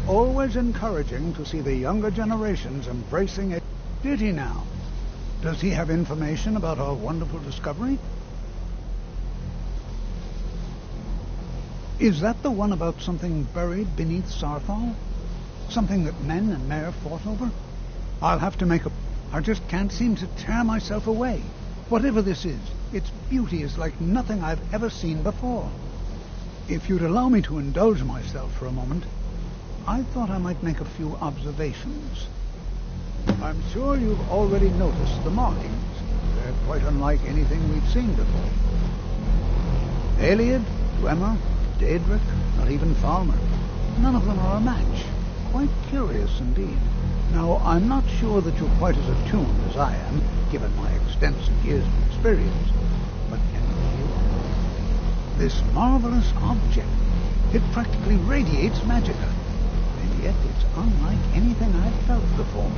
Always encouraging to see the younger generations embracing it. Did he now? Does he have information about our wonderful discovery? Is that the one about something buried beneath Sarthal? Something that men and Mare fought over? I'll have to make a... I just can't seem to tear myself away. Whatever this is, its beauty is like nothing I've ever seen before. If you'd allow me to indulge myself for a moment, I thought I might make a few observations. I'm sure you've already noticed the markings. They're quite unlike anything we've seen before. Eliad, Dwemer, Daedric, not even Falmer. None of them are a match. Quite curious indeed. Now, I'm not sure that you're quite as attuned as I am, given my extensive years of experience, but can you feel this marvelous object? It practically radiates magicka. Yet it's unlike anything I've felt before.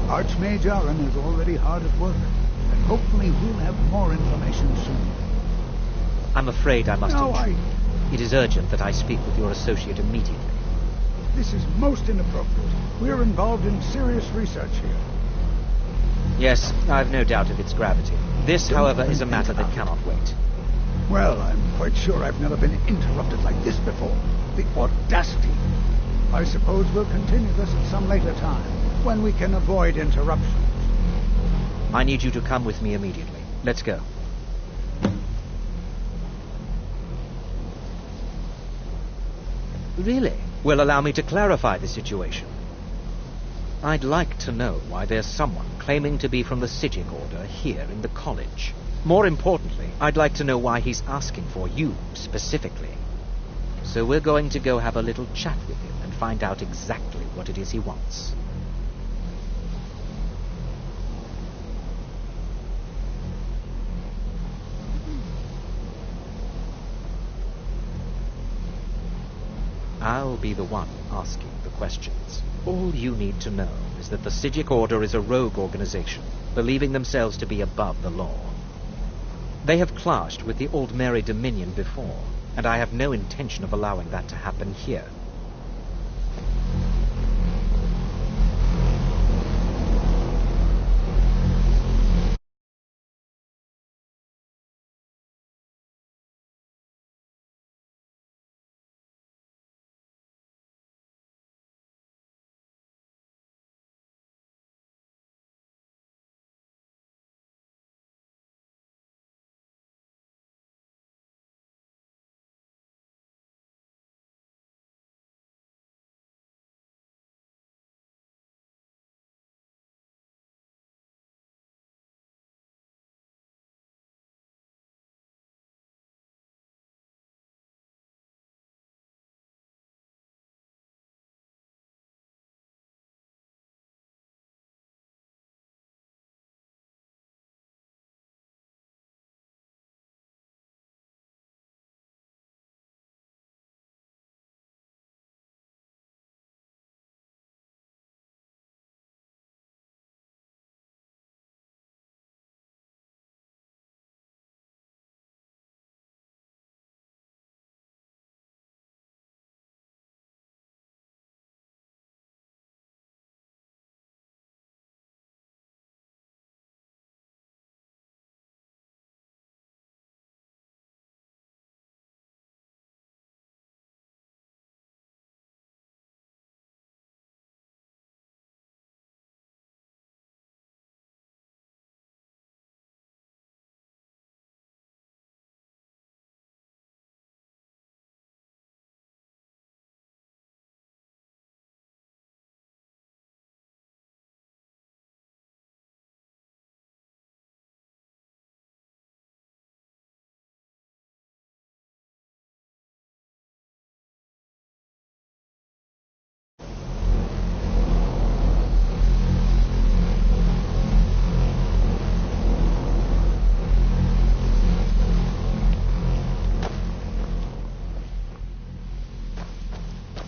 Archmage Aaron is already hard at work, and hopefully we'll have more information soon. I'm afraid I must intrude. It is urgent that I speak with your associate immediately. This is most inappropriate. We're involved in serious research here. Yes, I've no doubt of its gravity. This, however, is a matter that cannot wait. Well, I'm quite sure I've never been interrupted like this before. The audacity. I suppose we'll continue this at some later time, when we can avoid interruptions. I need you to come with me immediately. Let's go. Really? Well, allow me to clarify the situation. I'd like to know why there's someone claiming to be from the Psijic Order here in the college. More importantly, I'd like to know why he's asking for you, specifically. So we're going to go have a little chat with him and find out exactly what it is he wants. I'll be the one asking the questions. All you need to know is that the Psijic Order is a rogue organization, believing themselves to be above the law. They have clashed with the Old Mary Dominion before, and I have no intention of allowing that to happen here.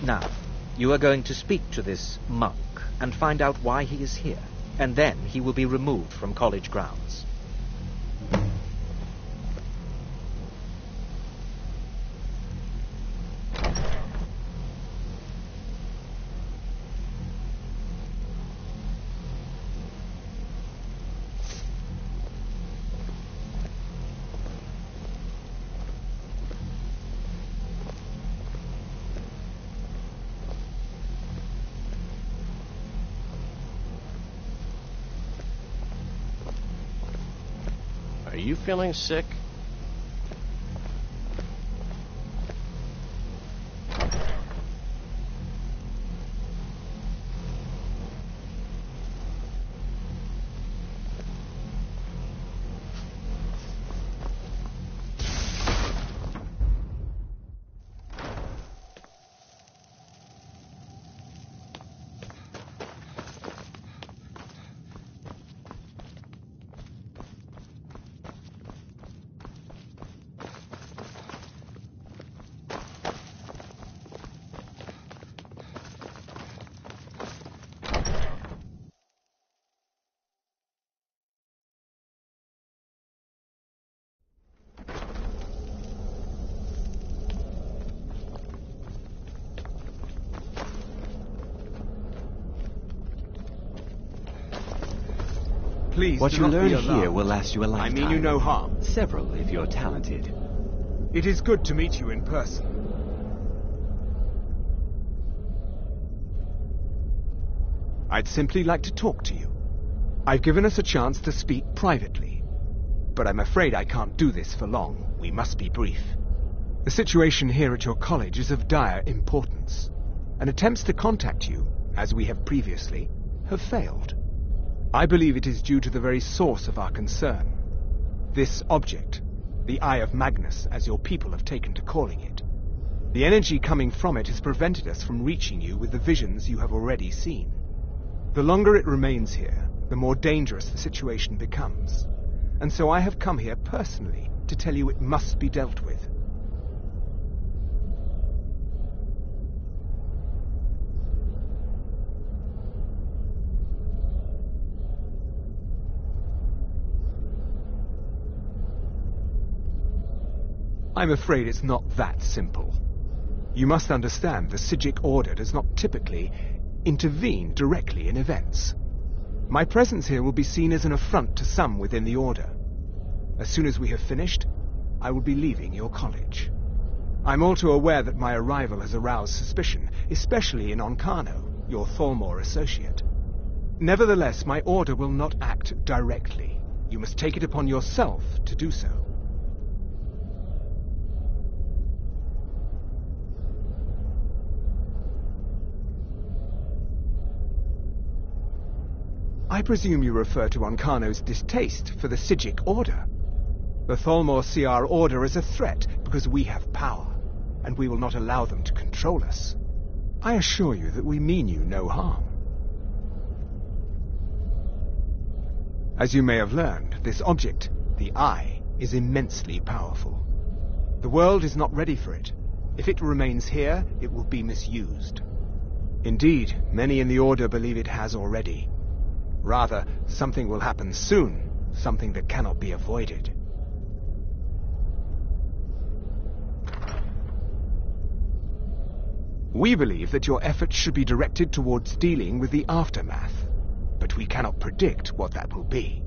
Now, you are going to speak to this monk and find out why he is here, and then he will be removed from college grounds. Are you feeling sick? Please, what do you not learn be alarmed. here will last you a I lifetime. mean you no harm. Several, if you're talented. It is good to meet you in person. I'd simply like to talk to you. I've given us a chance to speak privately. But I'm afraid I can't do this for long. We must be brief. The situation here at your college is of dire importance, and attempts to contact you, as we have previously, have failed. I believe it is due to the very source of our concern. This object, the Eye of Magnus, as your people have taken to calling it. The energy coming from it has prevented us from reaching you with the visions you have already seen. The longer it remains here, the more dangerous the situation becomes. And so I have come here personally to tell you it must be dealt with. I'm afraid it's not that simple. You must understand the Psijic Order does not typically intervene directly in events. My presence here will be seen as an affront to some within the Order. As soon as we have finished, I will be leaving your college. I'm all too aware that my arrival has aroused suspicion, especially in Onkano, your Thalmor associate. Nevertheless, my Order will not act directly. You must take it upon yourself to do so. I presume you refer to Onkano's distaste for the Psijic Order. The Thalmor see our Order as a threat because we have power, and we will not allow them to control us. I assure you that we mean you no harm. As you may have learned, this object, the Eye, is immensely powerful. The world is not ready for it. If it remains here, it will be misused. Indeed, many in the Order believe it has already. Rather, something will happen soon, something that cannot be avoided. We believe that your efforts should be directed towards dealing with the aftermath, but we cannot predict what that will be.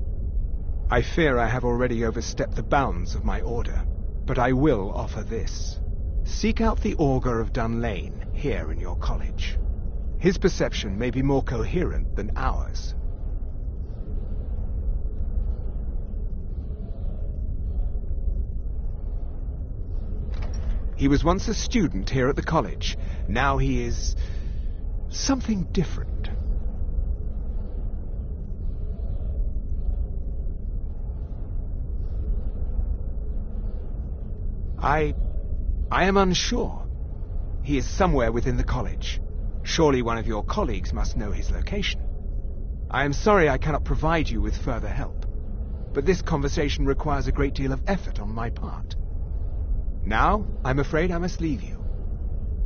I fear I have already overstepped the bounds of my Order, but I will offer this. Seek out the Augur of Dunlane here in your college. His perception may be more coherent than ours. He was once a student here at the college. Now he is something different. I am unsure. He is somewhere within the college. Surely one of your colleagues must know his location. I am sorry I cannot provide you with further help, but this conversation requires a great deal of effort on my part. Now, I'm afraid I must leave you.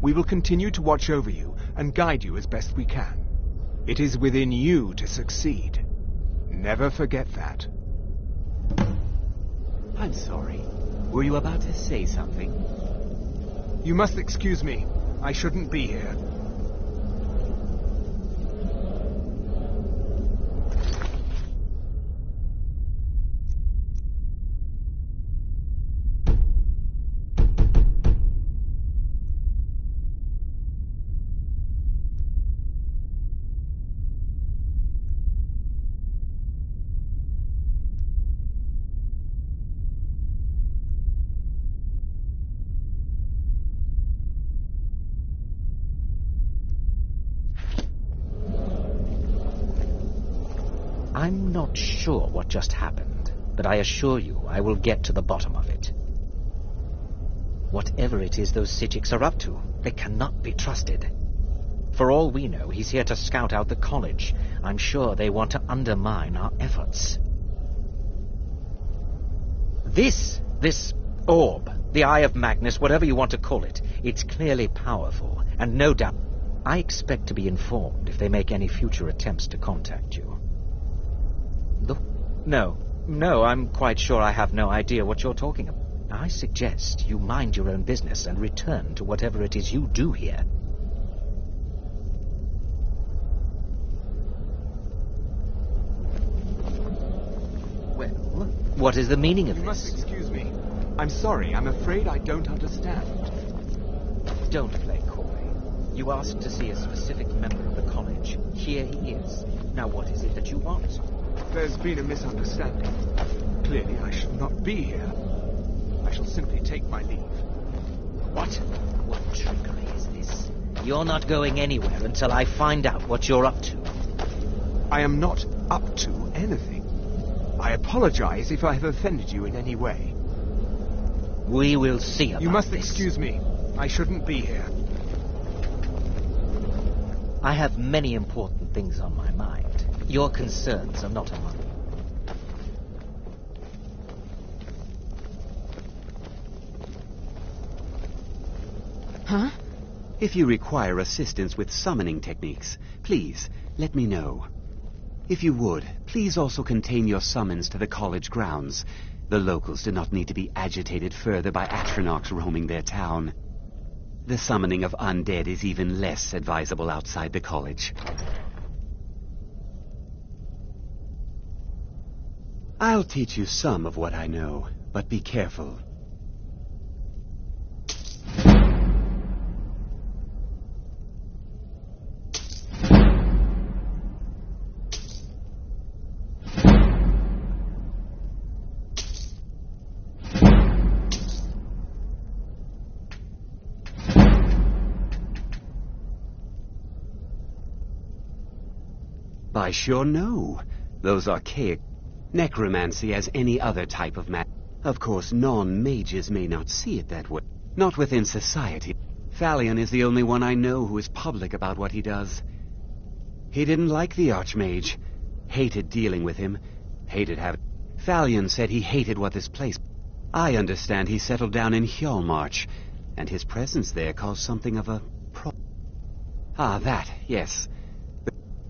We will continue to watch over you and guide you as best we can. It is within you to succeed. Never forget that. I'm sorry. Were you about to say something? You must excuse me. I shouldn't be here. I'm not sure what just happened, but I assure you I will get to the bottom of it. Whatever it is those Psijics are up to, they cannot be trusted. For all we know, he's here to scout out the college. I'm sure they want to undermine our efforts. This orb, the Eye of Magnus, whatever you want to call it, it's clearly powerful, and no doubt I expect to be informed if they make any future attempts to contact you. Look, no, I'm quite sure I have no idea what you're talking about. I suggest you mind your own business and return to whatever it is you do here. Well, what is the meaning of this? You must excuse me. I'm sorry, I'm afraid I don't understand. Don't play coy. You asked to see a specific member of the college. Here he is. Now what is it that you want? There's been a misunderstanding. Clearly I should not be here. I shall simply take my leave. What? What trickery is this? You're not going anywhere until I find out what you're up to. I am not up to anything. I apologize if I have offended you in any way. We will see about this. You must excuse me. I shouldn't be here. I have many important things on my mind. Your concerns are not among them. Huh? If you require assistance with summoning techniques, please let me know. If you would, please also contain your summons to the college grounds. The locals do not need to be agitated further by Atronachs roaming their town. The summoning of undead is even less advisable outside the college. I'll teach you some of what I know, but be careful. I sure know. Those archaic necromancy as any other type of magic. Of course, non-mages may not see it that way. Not within society. Thalion is the only one I know who is public about what he does. He didn't like the Archmage. Hated dealing with him. Hated having... Thalion said he hated what this place... I understand he settled down in Hjalmarch, and his presence there caused something of a problem. Ah, that, yes.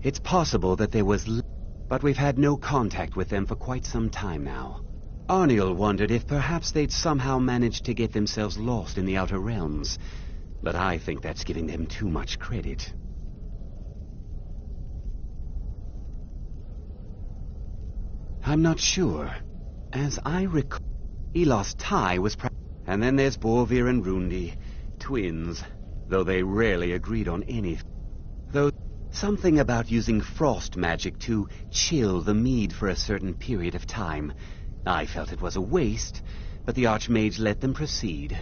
It's possible that there was... But we've had no contact with them for quite some time now. Arniel wondered if perhaps they'd somehow managed to get themselves lost in the Outer Realms. But I think that's giving them too much credit. I'm not sure. As I recall... Elos Tai was... And then there's Borvir and Rundi. Twins. Though they rarely agreed on anything. Though... Something about using frost magic to chill the mead for a certain period of time. I felt it was a waste, but the Archmage let them proceed.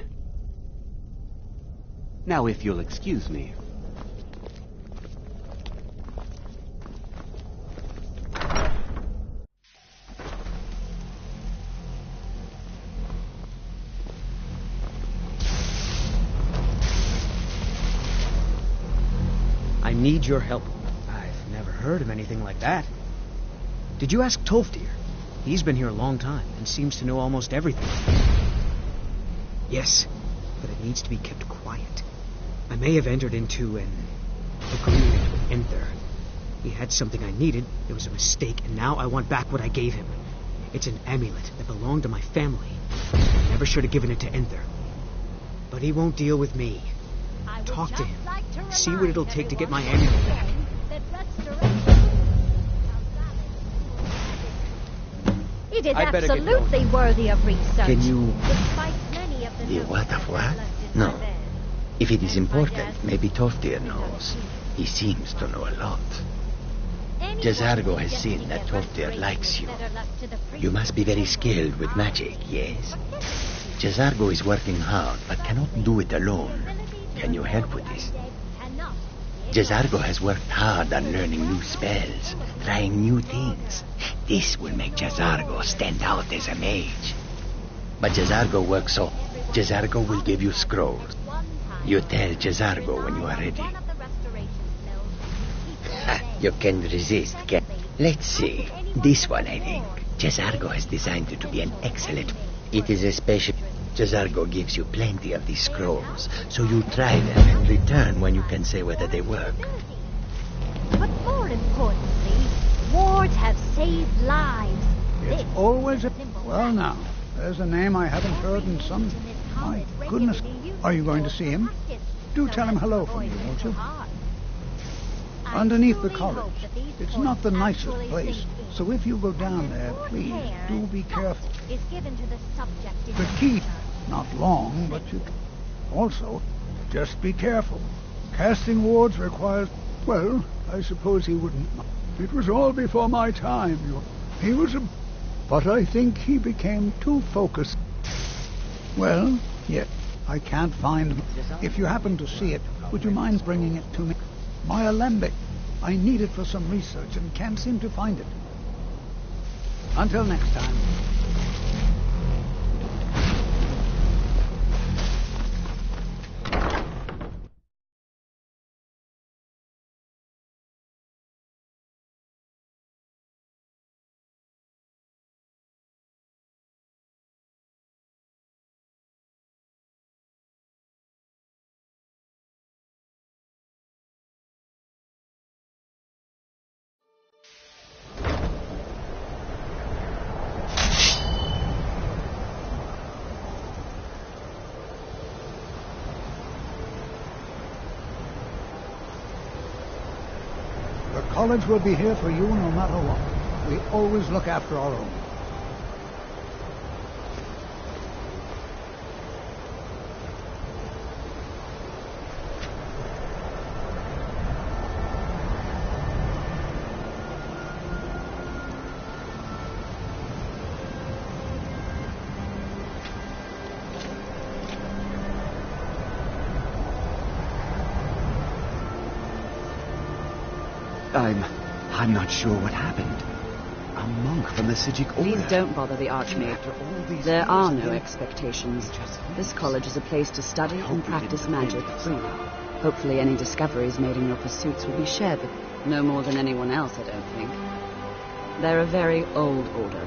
Now, if you'll excuse me. I need your help. I've never heard of anything like that. Did you ask Tolfdir? He's been here a long time and seems to know almost everything. Yes, but it needs to be kept quiet. I may have entered into an agreement with Enther. He had something I needed, it was a mistake, and now I want back what I gave him. It's an amulet that belonged to my family. I never should have given it to Enther. But he won't deal with me. Talk to him. See what it'll take to get my amulet back. It is absolutely worthy of research. Can you... Despite many of The what of what? No. If it is important, maybe Toftir knows. He seems to know a lot. Jazargo has seen that Toftir likes you. You must be very skilled with magic, yes? Jazargo is working hard, but cannot do it alone. Can you help with this? Jazargo has worked hard on learning new spells, trying new things. This will make Jazargo stand out as a mage. But Jazargo works so. Jazargo will give you scrolls. You tell Jazargo when you are ready. You can resist, can... Let's see. This one, I think. Jazargo has designed it to be an excellent... It is a special... Jazargo gives you plenty of these scrolls, so you try them and return when you can say whether they work. But more importantly, wards have saved lives. It's always a... Well, now, there's a name I haven't heard in some... My goodness. Are you going to see him? Do tell him hello for me, won't you? Underneath the college. It's not the nicest place, so if you go down there, please, do be careful. The key, not long, but you... Also, just be careful. Casting wards requires... Well, I suppose he wouldn't... It was all before my time. He was a... But I think he became too focused. Well, yes, I can't find... If you happen to see it, would you mind bringing it to me? My alembic. I need it for some research and can't seem to find it. Until next time. The college will be here for you no matter what. We always look after our own. I'm not sure what happened. A monk from the Sijic Order. Please don't bother the Archmage. There are no expectations. This college is a place to study and practice magic freely. Hopefully any discoveries made in your pursuits will be shared with no more than anyone else, I don't think. They're a very old order.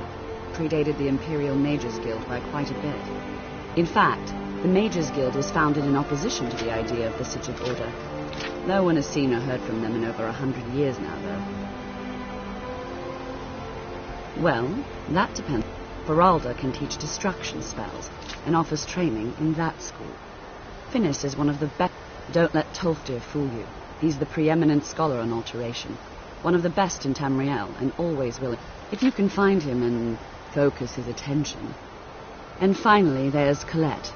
Predated the Imperial Mages Guild by quite a bit. In fact, the Mages Guild was founded in opposition to the idea of the Sijic Order. No one has seen or heard from them in over 100 years now, though. Well, that depends. Beralda can teach destruction spells and offers training in that school. Finis is one of the best. Don't let Tolfdir fool you. He's the preeminent scholar on alteration. One of the best in Tamriel, and always willing. If you can find him and focus his attention. And finally, there's Colette.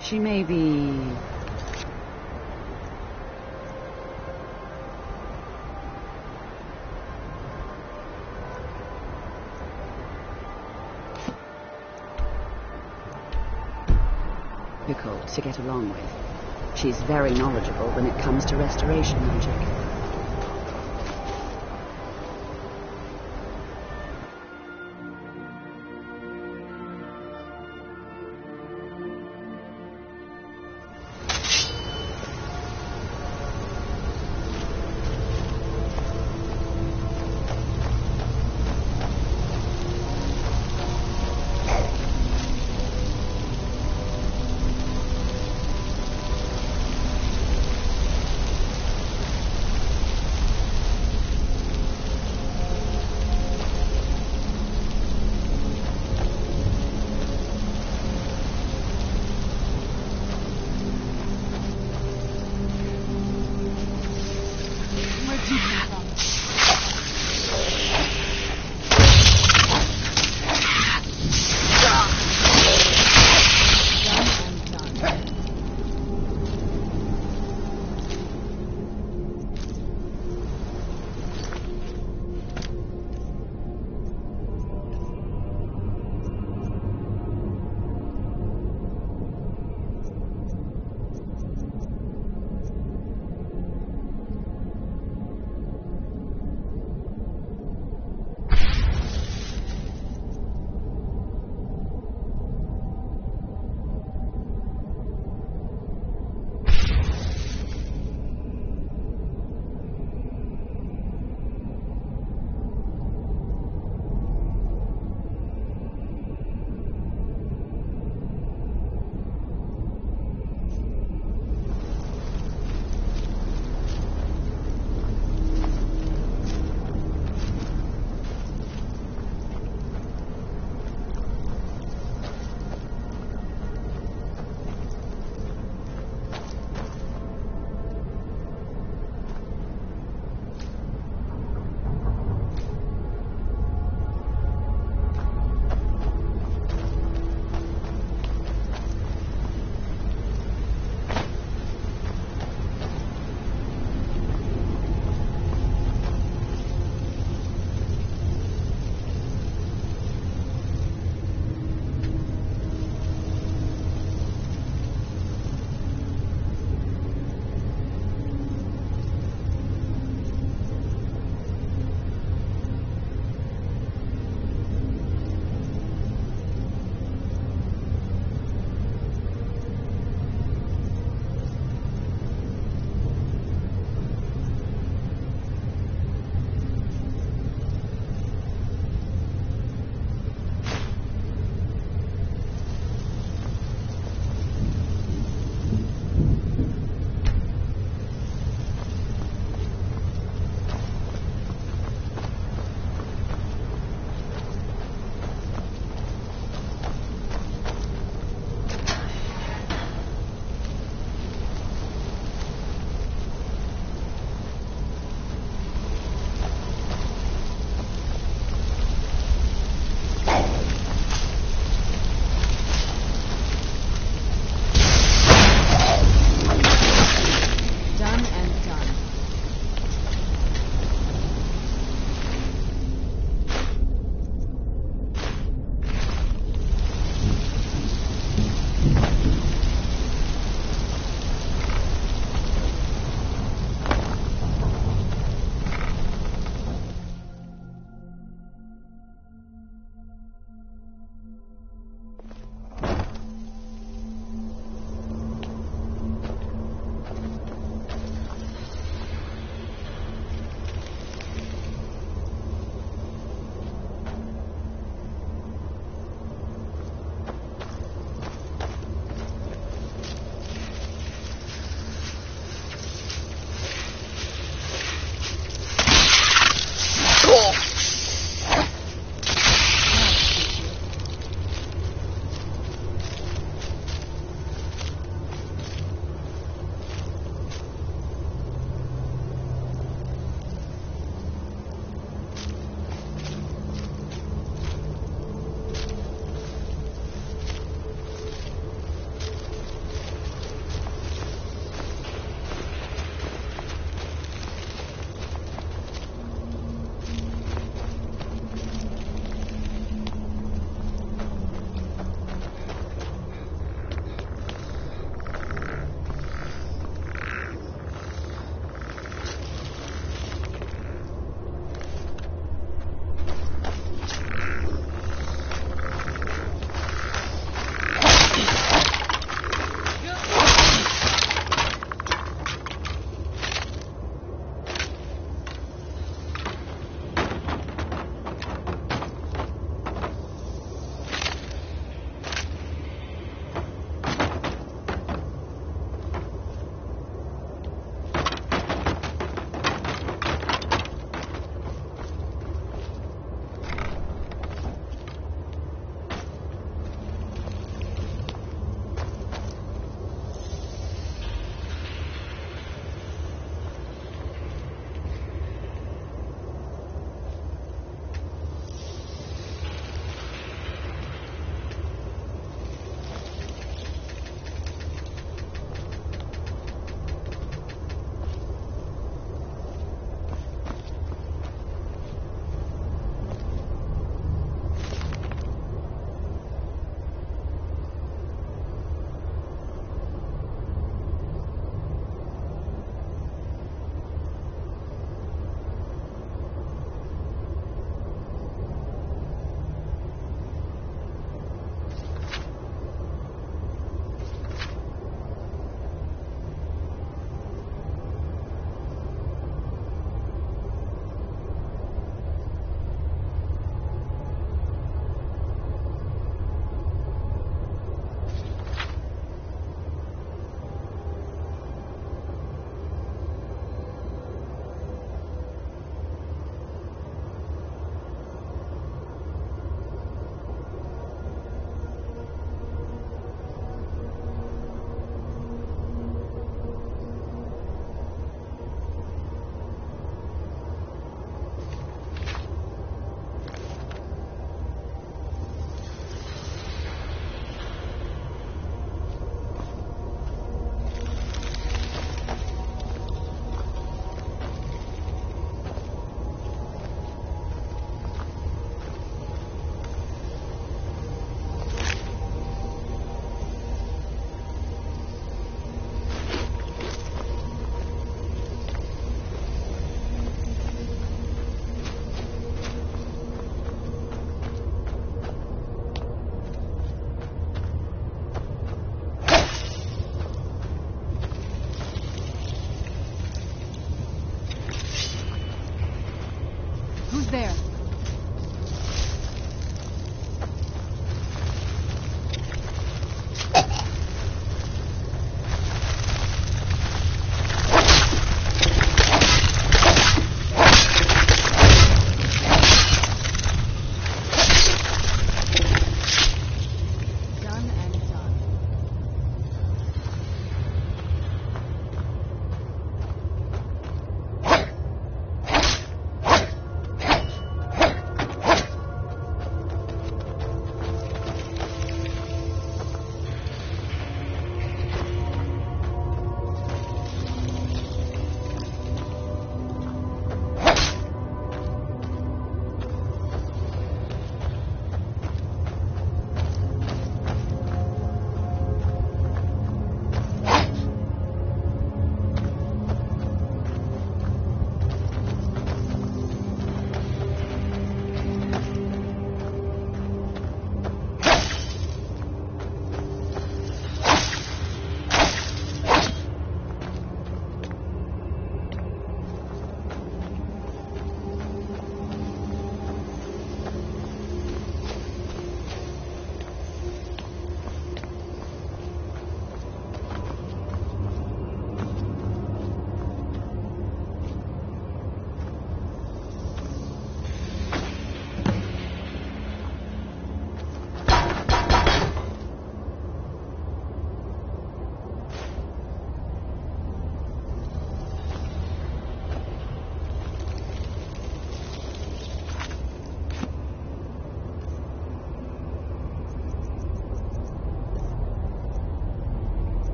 She may be... difficult to get along with. She's very knowledgeable when it comes to restoration magic.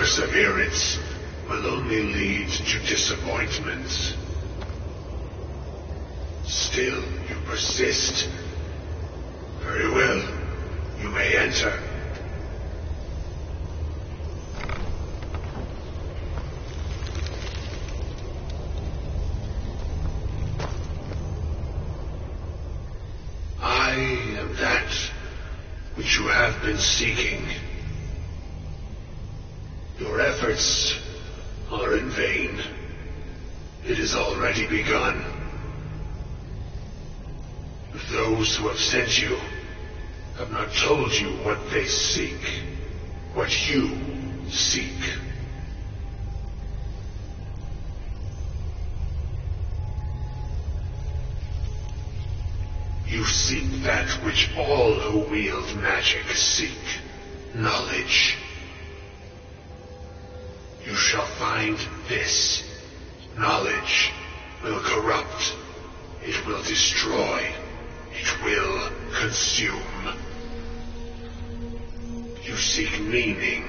perseverance will only lead to disappointment. Still, you persist. Very well. You may enter. I am that which you have been seeking. Your efforts are in vain. It has already begun. Those who have sent you have not told you what they seek, what you seek. You seek that which all who wield magic seek, knowledge. You shall find this. Knowledge will corrupt. It will destroy. It will consume. You seek meaning,